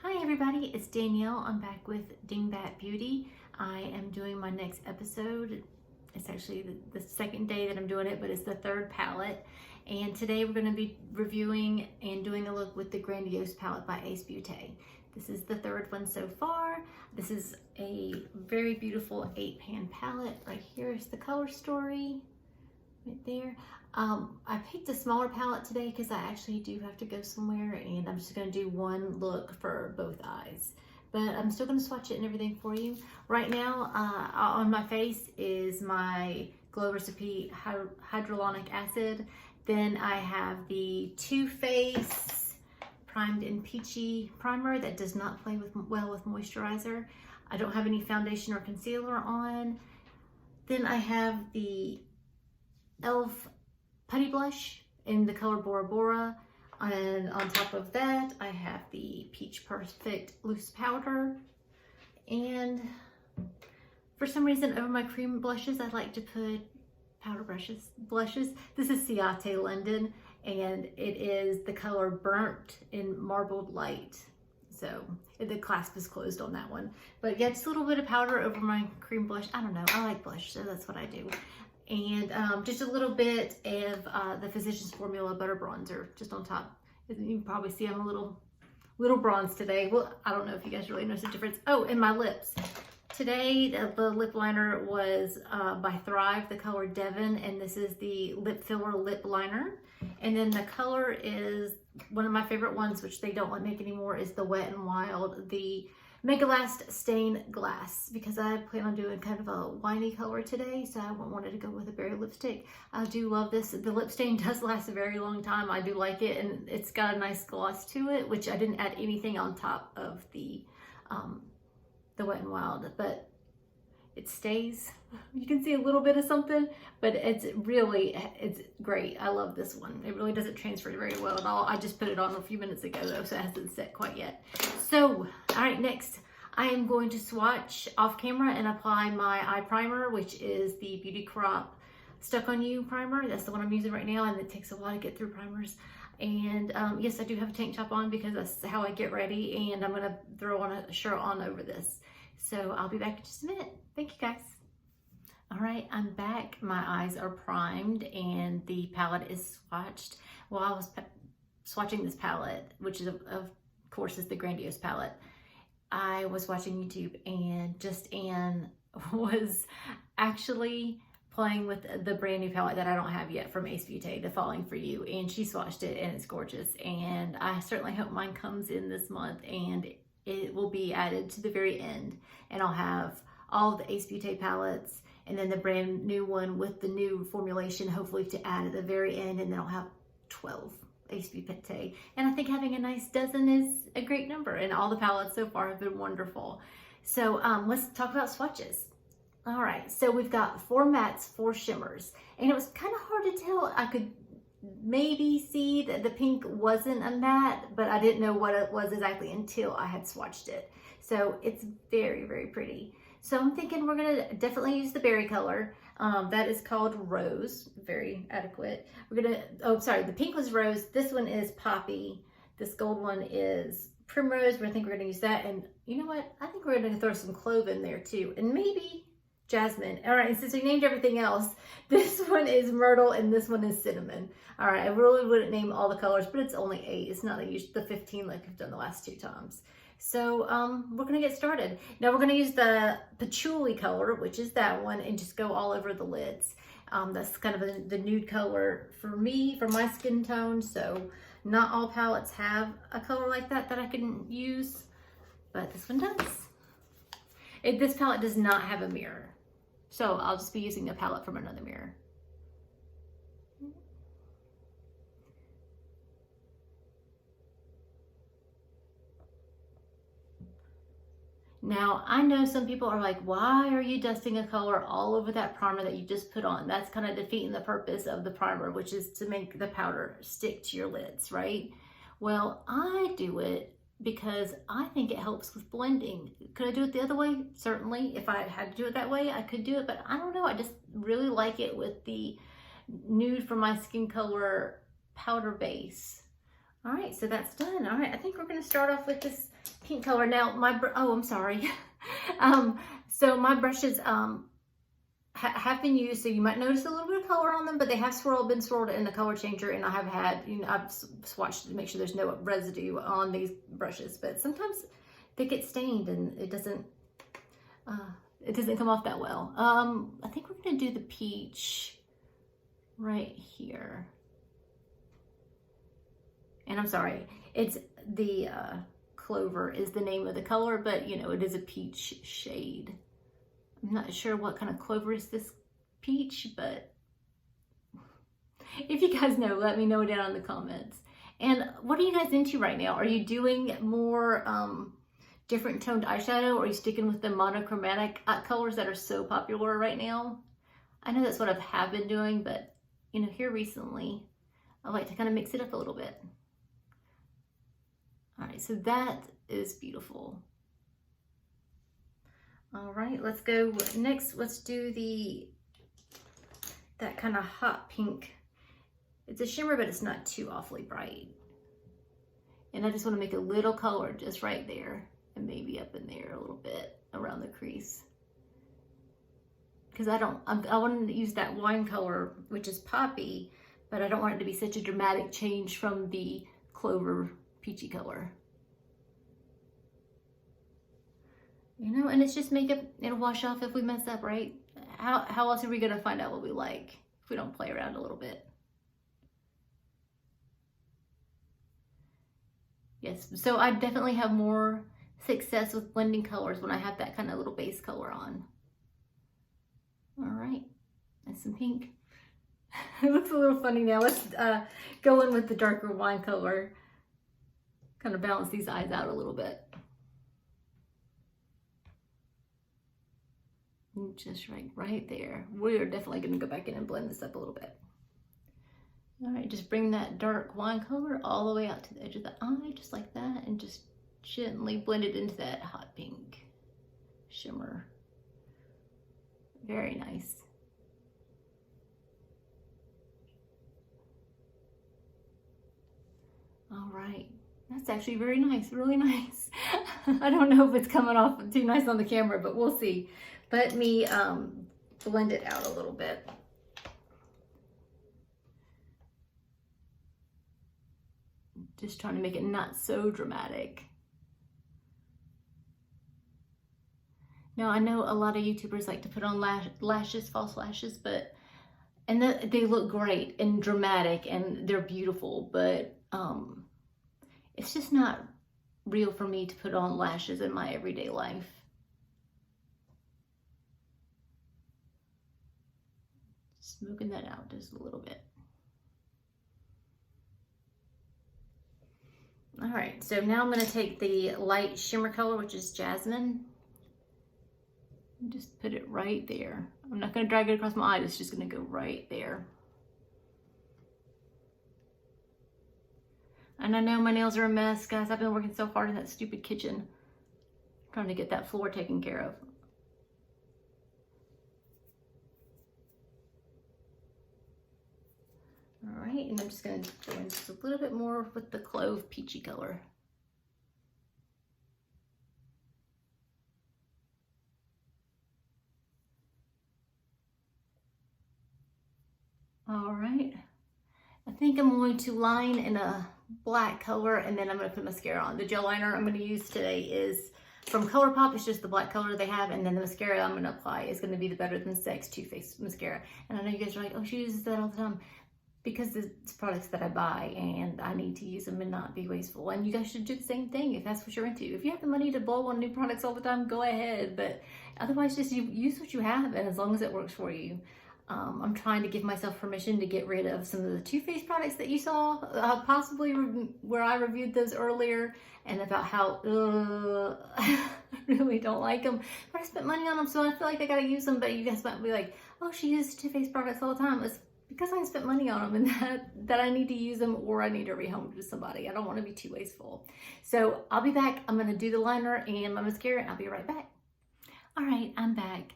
Hi everybody, it's Danielle. I'm back with Dingbat Beauty. I am doing my next episode. It's actually the second day that I'm doing it, but it's the third palette. And today we're going to be reviewing and doing a look with the Grandiose palette by Beauté. This is the third one so far. This is a very beautiful 8-pan palette. Right here is the color story. Right there. I picked a smaller palette today because I actually do have to go somewhere, and I'm just going to do one look for both eyes. But I'm still going to swatch it and everything for you. Right now, on my face is my Glow Recipe Hyaluronic Acid. Then I have the Too Faced Primed and Peachy Primer that does not play well with moisturizer. I don't have any foundation or concealer on. Then I have the e.l.f. Putty Blush in the color Bora Bora, and on top of that I have the Peach Perfect Loose Powder, and for some reason over my cream blushes I like to put powder blushes. This is Ciate London, and it is the color Burnt in Marbled Light. So the clasp is closed on that one, but yeah, just a little bit of powder over my cream blush. I don't know, I like blush, so that's what I do. And just a little bit of the Physicians Formula Butter Bronzer just on top. You can probably see I'm a little bronzed today. Well, I don't know if you guys really notice the difference. Oh, and my lips. Today, the lip liner was by Thrive, the color Devon, and this is the Lip Filler Lip Liner. And then the color is one of my favorite ones, which they don't make anymore, is the Wet n Wild, the Mega Last Stain Glass, because I plan on doing kind of a winey color today, so I wanted to go with a berry lipstick. I do love this. The lip stain does last a very long time. I do like it, and it's got a nice gloss to it, which I didn't add anything on top of the Wet n Wild, but it stays. You can see a little bit of something, but it's great. I love this one. It really doesn't transfer very well at all. I just put it on a few minutes ago though, so it hasn't set quite yet. So, all right, next I am going to swatch off camera and apply my eye primer, which is the Beauty Crop Stuck on You primer. That's the one I'm using right now, and it takes a while to get through primers. And yes, I do have a tank top on because that's how I get ready, and I'm gonna throw on a shirt on over this. So I'll be back in just a minute. Thank you guys. All right, I'm back. My eyes are primed and the palette is swatched. While I was swatching this palette, which is of course is the Grandiose palette, I was watching YouTube, and Just Ann was actually playing with the brand new palette that I don't have yet from Beauté, the Falling For You, and she swatched it and it's gorgeous. And I certainly hope mine comes in this month, and it will be added to the very end, and I'll have all of the Beauté palettes and then the brand new one with the new formulation hopefully to add at the very end, and then I'll have 12 Beauté. And I think having a nice dozen is a great number, and all the palettes so far have been wonderful. So let's talk about swatches. All right, so we've got 4 mattes, 4 shimmers, and it was kind of hard to tell. I could maybe see that the pink wasn't a matte, but I didn't know what it was exactly until I had swatched it. So it's very, very pretty. So I'm thinking we're gonna definitely use the berry color. That is called Rose, very adequate. We're gonna, oh sorry, the pink was Rose. This one is Poppy. This gold one is Primrose. I think we're gonna use that. And you know what? I think we're gonna throw some clove in there too. And maybe Jasmine. All right, and since we named everything else, this one is Myrtle and this one is Cinnamon. All right, I really wouldn't name all the colors, but it's only 8. It's not the 15 like I've done the last 2 times. So we're gonna get started. Now we're gonna use the Patchouli color, which is that one, and just go all over the lids. That's kind of the nude color for me, for my skin tone. So not all palettes have a color like that I can use, but this one does. This palette does not have a mirror, so I'll just be using a palette from another mirror. Now, I know some people are like, why are you dusting a color all over that primer that you just put on? That's kind of defeating the purpose of the primer, which is to make the powder stick to your lids, right? Well, I do it because I think it helps with blending. Could I do it the other way? Certainly. If I had to do it that way, I could do it, but I don't know. I just really like it with the nude for my skin color powder base. All right, so that's done. All right, I think we're gonna start off with this pink color. Now oh, I'm sorry. So my brushes have been used, so you might notice a little bit of color on them, but they have been swirled in the color changer, and I have had, I've swatched to make sure there's no residue on these brushes, but sometimes they get stained and it doesn't come off that well. I think we're gonna do the peach right here. And I'm sorry, it's the Clover is the name of the color, but it is a peach shade. I'm not sure what kind of clover is this peach, but if you guys know, let me know down in the comments. And what are you guys into right now? Are you doing more different toned eyeshadow, or are you sticking with the monochromatic colors that are so popular right now? I know that's what I have been doing, but here recently, I like to kind of mix it up a little bit. All right, so that is beautiful. All right, let's go next. Let's do that kind of hot pink. It's a shimmer, but it's not too awfully bright. And I just want to make a little color just right there, and maybe up in there a little bit around the crease. Because I want to use that wine color, which is poppy, but I don't want it to be such a dramatic change from the Clover peachy color. And it's just makeup. It'll wash off if we mess up, right? How else are we gonna find out what we like if we don't play around a little bit? Yes, so I definitely have more success with blending colors when I have that kind of little base color on. All right, and some pink. It looks a little funny now. Let's go in with the darker wine color. Kind of balance these eyes out a little bit. Just right there. We're definitely going to go back in and blend this up a little bit. All right, just bring that dark wine color all the way out to the edge of the eye, just like that, and just gently blend it into that hot pink shimmer. Very nice. All right, that's actually very nice, really nice. I don't know if it's coming off too nice on the camera, but we'll see. Let me blend it out a little bit. Just trying to make it not so dramatic. Now, I know a lot of YouTubers like to put on lashes, false lashes, and they look great and dramatic and they're beautiful, but it's just not real for me to put on lashes in my everyday life. Smoking that out just a little bit. All right, so now I'm going to take the light shimmer color, which is Jasmine, and just put it right there. I'm not going to drag it across my eye, it's just going to go right there. And I know my nails are a mess, guys. I've been working so hard in that stupid kitchen, trying to get that floor taken care of. All right, and I'm just going to go in just a little bit more with the Clove peachy color. All right, I think I'm going to line in a black color, and then I'm going to put mascara on. The gel liner I'm going to use today is from ColourPop. It's just the black color they have, and then the mascara I'm going to apply is going to be the Better Than Sex Too Faced mascara. And I know you guys are like, oh, she uses that all the time. Because it's products that I buy and I need to use them and not be wasteful. And you guys should do the same thing if that's what you're into. If you have the money to blow on new products all the time, go ahead. But otherwise, just use what you have, and as long as it works for you. I'm trying to give myself permission to get rid of some of the Too Faced products that you saw, possibly where I reviewed those earlier, and about how I really don't like them. But I spent money on them, so I feel like I gotta use them. But you guys might be like, oh, she uses Too Faced products all the time. It's because I spent money on them, and that I need to use them, or I need to rehome them to somebody. I don't want to be too wasteful. So I'll be back. I'm going to do the liner and my mascara, and I'll be right back. All right, I'm back.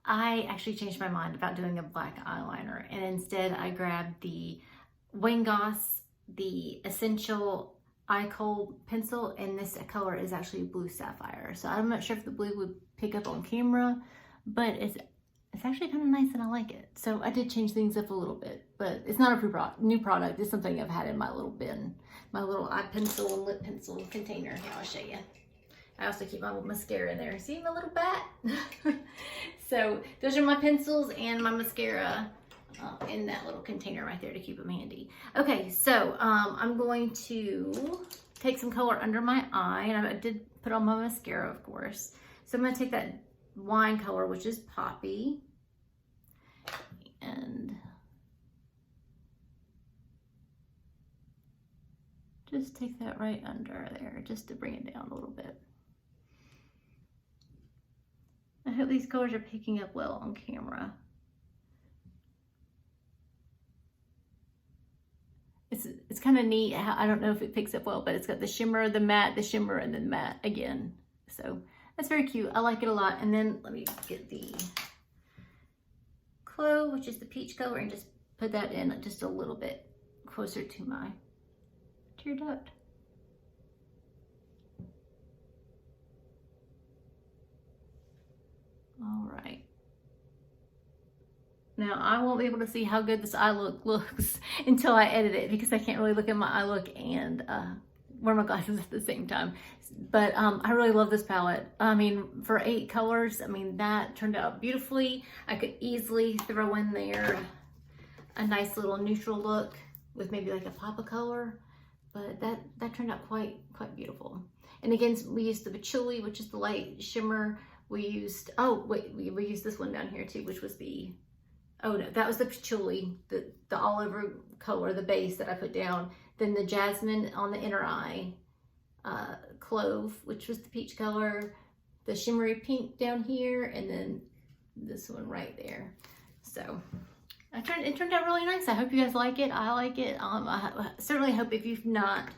I actually changed my mind about doing a black eyeliner, and instead I grabbed the Wayne Goss, the Essential eye kohl pencil, and this color is actually blue sapphire. So I'm not sure if the blue would pick up on camera, but it's actually kind of nice and I like it. So I did change things up a little bit, but it's not a new product. It's something I've had in my little bin, my little eye pencil and lip pencil container. Here, I'll show you. I also keep my mascara in there. See my little bat? So those are my pencils and my mascara in that little container right there to keep them handy. Okay, so I'm going to take some color under my eye, and I did put on my mascara, of course. So I'm gonna take that wine color, which is Poppy, and just take that right under there, just to bring it down a little bit. I hope these colors are picking up well on camera. It's kind of neat. I don't know if it picks up well, but it's got the shimmer, the matte, the shimmer, and then matte again. So that's very cute. I like it a lot. And then let me get the Clove, which is the peach color, and just put that in just a little bit closer to my tear duct. All right. Now, I won't be able to see how good this eye look looks until I edit it, because I can't really look at my eye look and wear my glasses at the same time. But I really love this palette. I mean, for 8 colors, I mean, that turned out beautifully. I could easily throw in there a nice little neutral look with maybe like a pop of color, but that turned out quite beautiful. And again, we used the Patchouli, which is the light shimmer. We used, oh wait, we used this one down here too, which was the, oh no, that was the Patchouli, the all over color, the base that I put down. Then the Jasmine on the inner eye, Clove, which was the peach color, the shimmery pink down here, and then this one right there. So it turned out really nice. I hope you guys like it. I like it. I certainly hope if you've not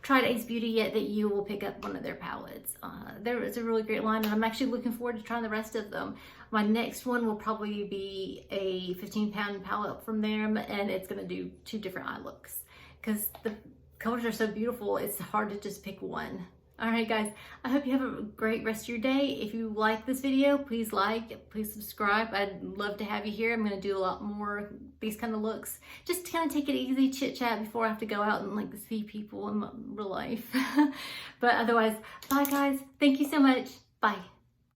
tried Ace Beauty yet that you will pick up one of their palettes. There is a really great line, and I'm actually looking forward to trying the rest of them. My next one will probably be a 15-pound palette from them, and it's going to do 2 different eye looks because the colors are so beautiful. It's hard to just pick one. All right, guys, I hope you have a great rest of your day. If you like this video, please like, please subscribe. I'd love to have you here. I'm going to do a lot more these kind of looks. Just to kind of take it easy, chit chat before I have to go out and like see people in real life. But otherwise, bye guys. Thank you so much. Bye.